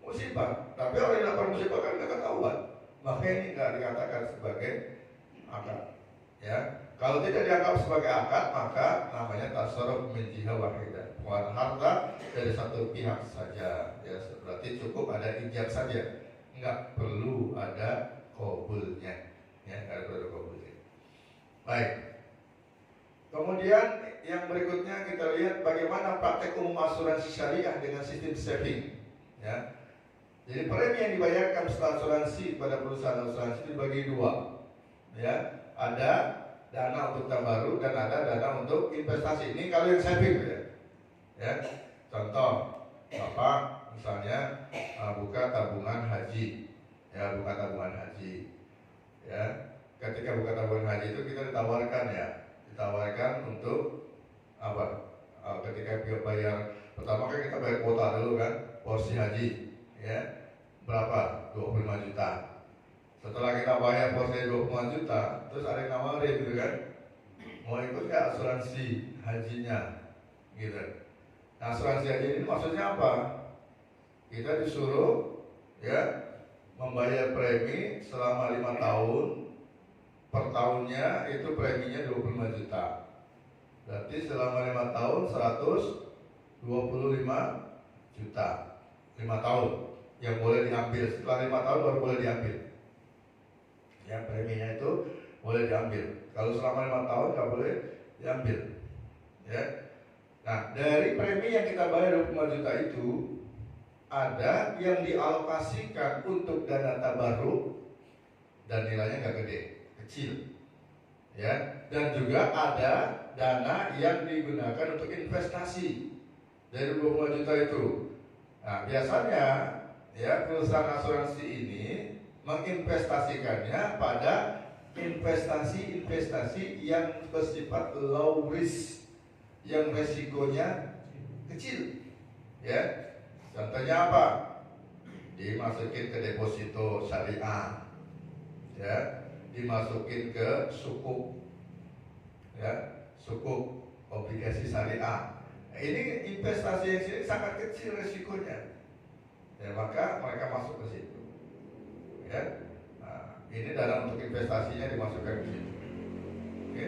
musibah. Tapi orang yang dapat musibah kan nggak ketahuan. Maka ini nggak dikatakan sebagai akad, ya. Kalau tidak dianggap sebagai akad, maka namanya tasarruf min jihah wahidah, pengeluaran harta dari satu pihak saja, ya. Berarti cukup ada ijab saja, nggak perlu ada qabulnya, ya, nggak perlu qabulnya. Baik. Kemudian yang berikutnya kita lihat bagaimana praktek umum asuransi syariah dengan sistem saving, ya. Jadi premi yang dibayarkan setelah asuransi pada perusahaan asuransi dibagi dua, ya. Ada dana untuk tabarruk dan ada dana untuk investasi. Ini kalau yang saving, ya. Contoh, Bapak misalnya buka tabungan haji, ya, buka tabungan haji, ya. Ketika buka tabungan haji itu kita ditawarkan untuk apa? Ketika bayar pertama kan kita bayar kuota dulu kan, porsi haji, ya, berapa? 25 juta. Setelah kita bayar porsi 25 juta, terus ada yang nawarin gitu kan, mau ikut nggak asuransi hajinya, gitu. Nah, asuransi haji ini maksudnya apa? Kita disuruh, ya, membayar premi selama 5 tahun. Per tahunnya itu preminya 25 juta. Berarti selama 5 tahun 125 juta. 5 tahun yang boleh diambil. Setelah 5 tahun baru boleh diambil. Ya, preminya itu boleh diambil. Kalau selama 5 tahun nggak boleh diambil, ya. Nah, dari premi yang kita bayar 25 juta itu ada yang dialokasikan untuk dana tabarruk dan nilainya nggak gede, kecil, ya. Dan juga ada dana yang digunakan untuk investasi dari 25 juta itu. Nah, biasanya, ya, perusahaan asuransi ini menginvestasikannya pada investasi yang bersifat low risk, yang resikonya kecil, ya. Contohnya apa? Dimasukin ke deposito syariah, ya, dimasukin ke sukuk, ya, sukuk obligasi syariah. Nah, ini investasi yang sini sangat kecil resikonya, ya, maka mereka masuk ke situ, ya. Nah, ini dana untuk investasinya dimasukkan ke situ. Oke.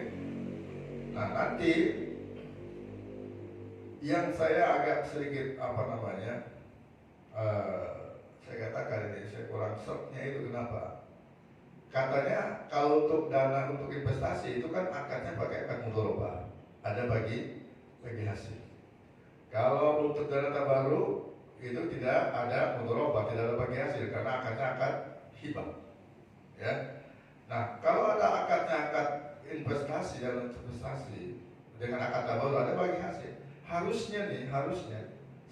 Nah, nanti yang saya agak sedikit saya katakan ini saya kurang shocknya itu kenapa? Katanya kalau untuk dana untuk investasi itu kan akadnya pakai akad mudharabah, ada bagi hasil. Kalau untuk dana tabarruk itu tidak ada mudharabah, tidak ada bagi hasil karena akadnya akad hibah, ya. Nah, kalau ada akadnya akad investasi dan investasi dengan akad tabarruk ada bagi hasil. Harusnya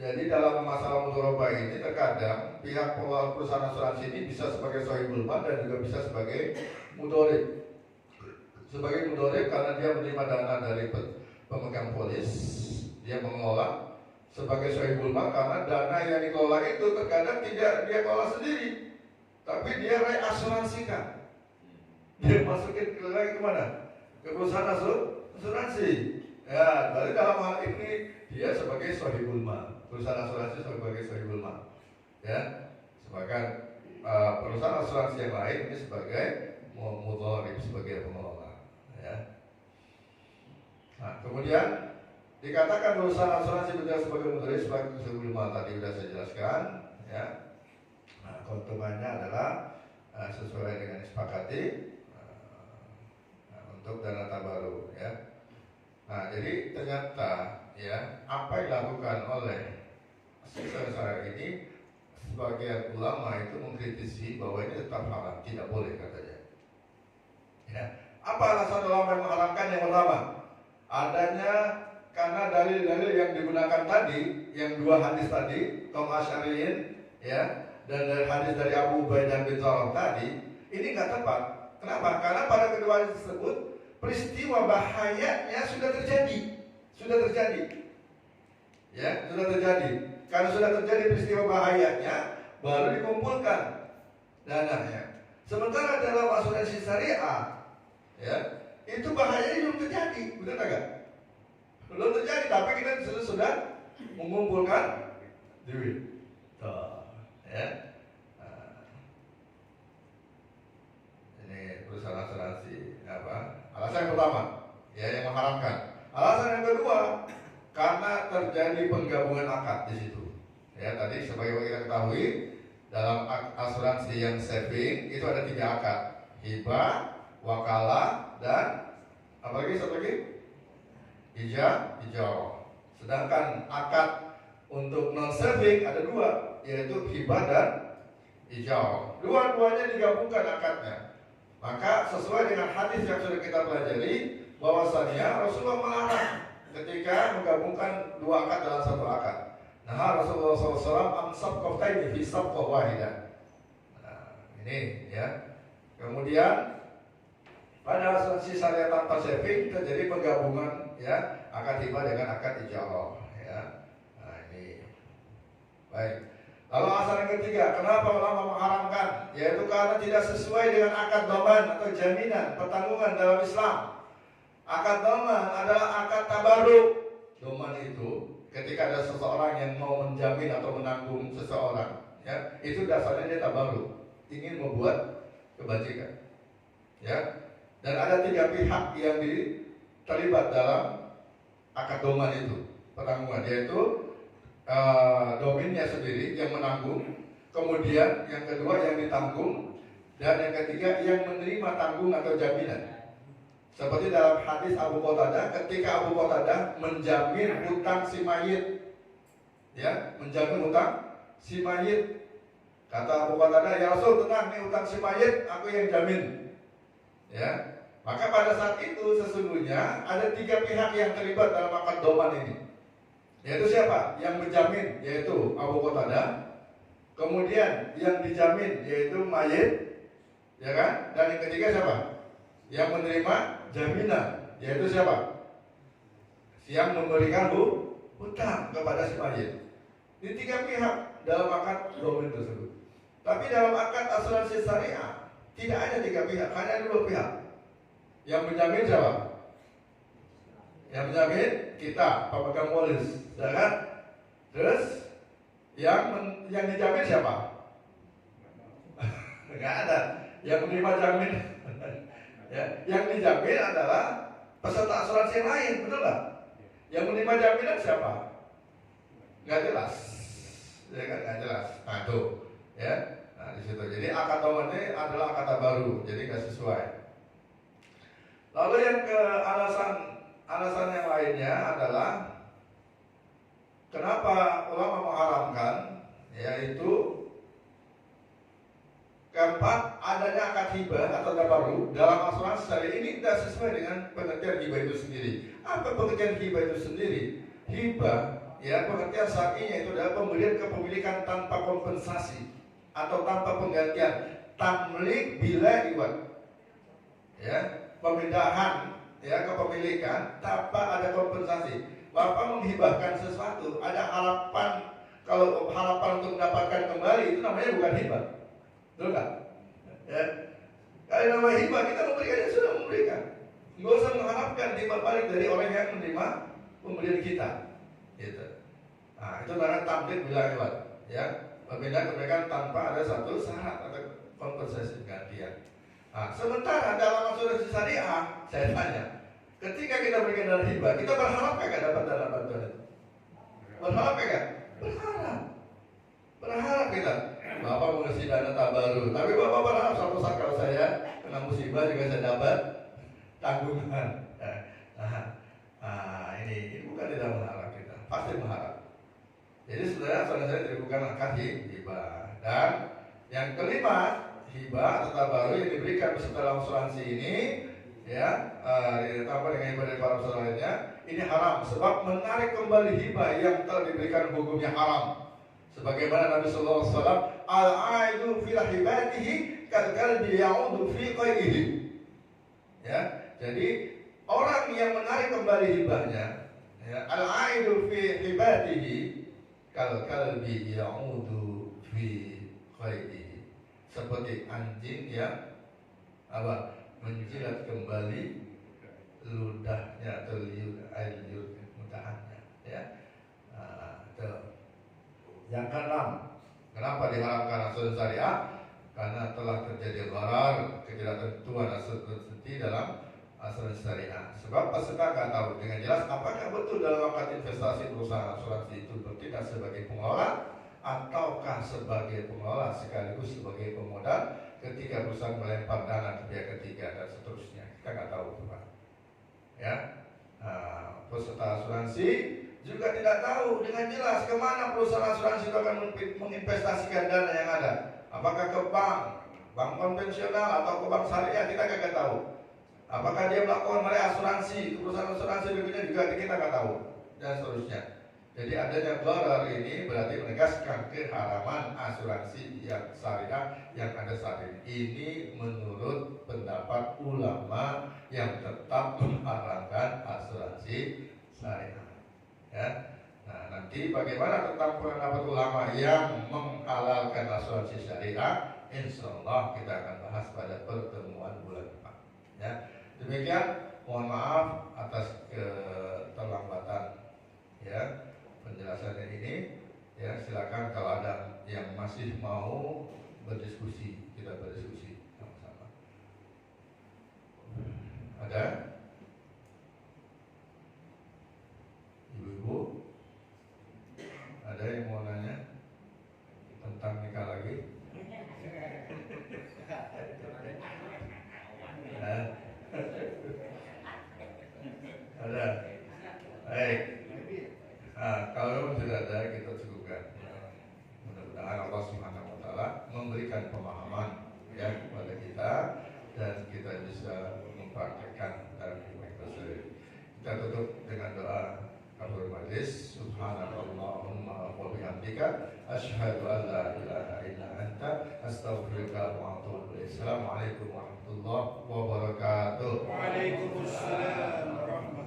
Jadi dalam masalah mudharabah ini terkadang pihak pengelola perusahaan asuransi ini bisa sebagai sohibul mal dan juga bisa sebagai mudharib. Sebagai mudharib karena dia menerima dana dari pemegang polis, dia mengelola. Sebagai sohibul mal karena dana yang dikelola itu terkadang tidak dia kelola sendiri, tapi dia reasuransikan. Dia masukin lagi kemana? Ke perusahaan asuransi. Ya, berarti dalam hal ini dia sebagai sohibul mal. Perusahaan asuransi sebagai sohibul mal, ya. Sebagai perusahaan asuransi yang lain ini sebagai mudharib, sebagai pengelola, ya. Nah, kemudian dikatakan perusahaan asuransi berjalan sebagai mudharib sebagai sohibul mal tadi sudah saya jelaskan, ya. Nah, keuntungannya adalah sesuai dengan disepakati untuk dana tabaruk, ya. Nah, jadi ternyata ya apa yang dilakukan oleh saya ini, sebagian ulama itu mengkritisi bahwa ini tetap haram, tidak boleh katanya. Ya. Apa alasan ulama yang mengharamkan? Yang pertama, adanya karena dalil-dalil yang digunakan tadi, yang dua hadis tadi, kaum Asy'ariyin, ya, dan dari hadis dari Abu Ubaidah bin Jarrah tadi, ini nggak tepat. Kenapa? Karena pada kedua hadis tersebut peristiwa bahayanya sudah terjadi, ya, sudah terjadi. Karena sudah terjadi peristiwa bahayanya, baru dikumpulkan dananya. Sementara dalam asuransi syariah, ya, itu bahayanya belum terjadi, betul nggak? Belum terjadi, tapi kita sudah mengumpulkan duit, ya. Ini perusahaan asuransi apa? Alasan yang pertama, ya, yang mengharamkan. Alasan yang kedua, karena terjadi penggabungan akad di situ. Ya, tadi sebagai kita ketahui dalam asuransi yang saving itu ada 3 akad, hibah, wakalah, dan apa lagi? Satu lagi? Ijarah. Sedangkan akad untuk non saving ada 2, yaitu hibah dan ijarah. Dua-duanya digabungkan akadnya. Maka sesuai dengan hadis yang sudah kita pelajari, bahwasannya Rasulullah melarang ketika menggabungkan 2 akad dalam 1 akad. Nah, Rasulullah SAW amsab qaftaini fi sabqah wahidah. Nah, ini ya. Kemudian pada asuransi syariah tanpa saving terjadi penggabungan, ya, akad hibah dengan akad ijarah, ya. Nah, ini baik. Lalu alasan yang ketiga, kenapa ulama mengharamkan? Yaitu karena tidak sesuai dengan akad dhaman atau jaminan pertanggungan dalam Islam. Akad dhaman adalah akad tabarruk. Dhaman itu ketika ada seseorang yang mau menjamin atau menanggung seseorang, ya, itu dasarnya dia tabarruk, ingin membuat kebajikan, ya. Dan ada 3 pihak yang terlibat dalam akad dhaman itu, pertanggungan, yaitu dominnya sendiri yang menanggung, kemudian yang kedua yang ditanggung, dan yang ketiga yang menerima tanggung atau jaminan. Seperti dalam hadis Abu Qatadah, ketika Abu Qatadah menjamin hutang si mayit, ya, menjamin hutang si mayit, kata Abu Qatadah, ya Rasul, tenang, nih hutang si mayit, aku yang jamin, ya. Maka pada saat itu sesungguhnya ada 3 pihak yang terlibat dalam akad dhaman ini. Yaitu siapa? Yang menjamin, yaitu Abu Qatadah. Kemudian yang dijamin, yaitu mayit, ya kan? Dan yang ketiga siapa? Yang menerima jaminan, yaitu siapa? Yang memberikan hutang kepada si mayit. Ini 3 pihak dalam akad dhaman tersebut. Tapi dalam akad asuransi syariah tidak ada 3 pihak, hanya ada 2 pihak. Yang menjamin siapa? Yang menjamin kita, pemegang polis, ya kan? Terus yang dijamin siapa? Enggak ada. Yang menerima jamin, ya, yang dijamin adalah peserta asuransi yang lain, betul nggak? Yang menerima jaminan siapa? Nggak jelas, ya kan? Nggak jelas. Nah tuh, ya. Nah di situ. Jadi akad dhaman ini adalah kata baru, jadi nggak sesuai. Lalu yang ke alasan yang lainnya adalah kenapa ulama mengharamkan, yaitu keempat, adanya akad hibah atau tabarruk dalam asuransi syariah ini tidak sesuai dengan pengertian hibah itu sendiri. Apa pengertian hibah itu sendiri? Hibah ya pengertian syar'inya itu adalah pemberian kepemilikan tanpa kompensasi atau tanpa penggantian. Tamlik bila iwad, ya, pemindahan, ya, kepemilikan tanpa ada kompensasi. Bapak menghibahkan sesuatu, ada harapan, kalau harapan untuk mendapatkan kembali itu namanya bukan hibah, betul nggak? Ya, kalau nama hibah kita memberikan, ya sudah memberikan, nggak usah mengharapkan timbal balik dari orang yang menerima pemberian kita, gitu. Nah, itu namanya tamlik bila iwad, ya, pemindahan kepemilikan tanpa ada satu syarat atau kompensasi gantian. Nah, sementara dalam asuransi syariah, saya tanya, ketika kita berikan dana hibah, kita berharap nggak dapat dana bantuan itu? Berharap nggak? Berharap kita. Bapak mengisi dana tabaruk, tapi Bapak berharap suatu saat kalau saya kena musibah juga saya dapat tanggungan. Ini bukan tidak mengharap kita, pasti mengharap. Jadi sebenarnya asuransi syariah bukan akad hibah. Dan yang kelima, hibah atau tabaruk yang diberikan setelah asuransi ini, ya, ditambah dengan hibah dari para peserta lainnya, ini haram sebab menarik kembali hibah yang telah diberikan hukumnya haram. Sebagaimana Nabi sallallahu alaihi wasallam, al-aidu fi hibatihi kal-kalbi ya'udu fi qaidihi. Ya, jadi orang yang menarik kembali hibahnya, ya, al-aidu fi hibatihi kal-kalbi ya'udu fi qaidihi. Seperti anjing yang menjilat kembali ludahnya atau liur mutahannya, ya. Yang keenam, kenapa diharamkan asuransi syariah? Karena telah terjadi gharar, ketidaktentuan asuransi dalam asuransi syariah. Sebab peserta nggak tahu dengan jelas apakah betul dalam akad investasi perusahaan asuransi itu bertindak sebagai pengelola ataukah sebagai pengelola sekaligus sebagai pemodal ketika perusahaan melempar dana ke pihak ketiga dan seterusnya. Kita nggak tahu itu, Pak. Ya, peserta asuransi juga tidak tahu dengan jelas kemana perusahaan asuransi itu akan menginvestasikan dana yang ada. Apakah ke bank konvensional atau ke bank syariah, kita nggak tahu. Apakah dia melakukan asuransi, perusahaan asuransi berikutnya juga kita nggak tahu, dan seterusnya. Jadi adanya gharar ini berarti menegaskan keharaman asuransi yang syariah yang ada saat ini. Ini menurut pendapat ulama yang tetap mengharamkan asuransi syariah. Ya. Nah, nanti bagaimana tentang pendapat ulama yang menghalalkan asuransi syariah? Insya Allah kita akan bahas pada pertemuan bulan depan. Ya. Demikian, mohon maaf atas keterlambatan, ya, penjelasan ini. Ya, silakan kalau ada yang masih mau berdiskusi, kita berdiskusi sama-sama. Ada? Ibu-ibu, ada yang mau nanya tentang nikah lagi? Ada? Baik. Kalau memang sudah ada, kita cukupkan. Mudah-mudahan Allah Subhanahu wa Ta'ala memberikan pemahaman, ya, kepada kita dan kita bisa mempraktekkan dalam hidup kita. Kita tutup dengan doa kafaratul majlis. Subhanallahumma wa bihamdika asyhadu an la ilaha illa anta astaghfiruka wa atubu ilaik. Assalamualaikum warahmatullahi wabarakatuh. Waalaikumsalam warahmatullahi wabarakatuh.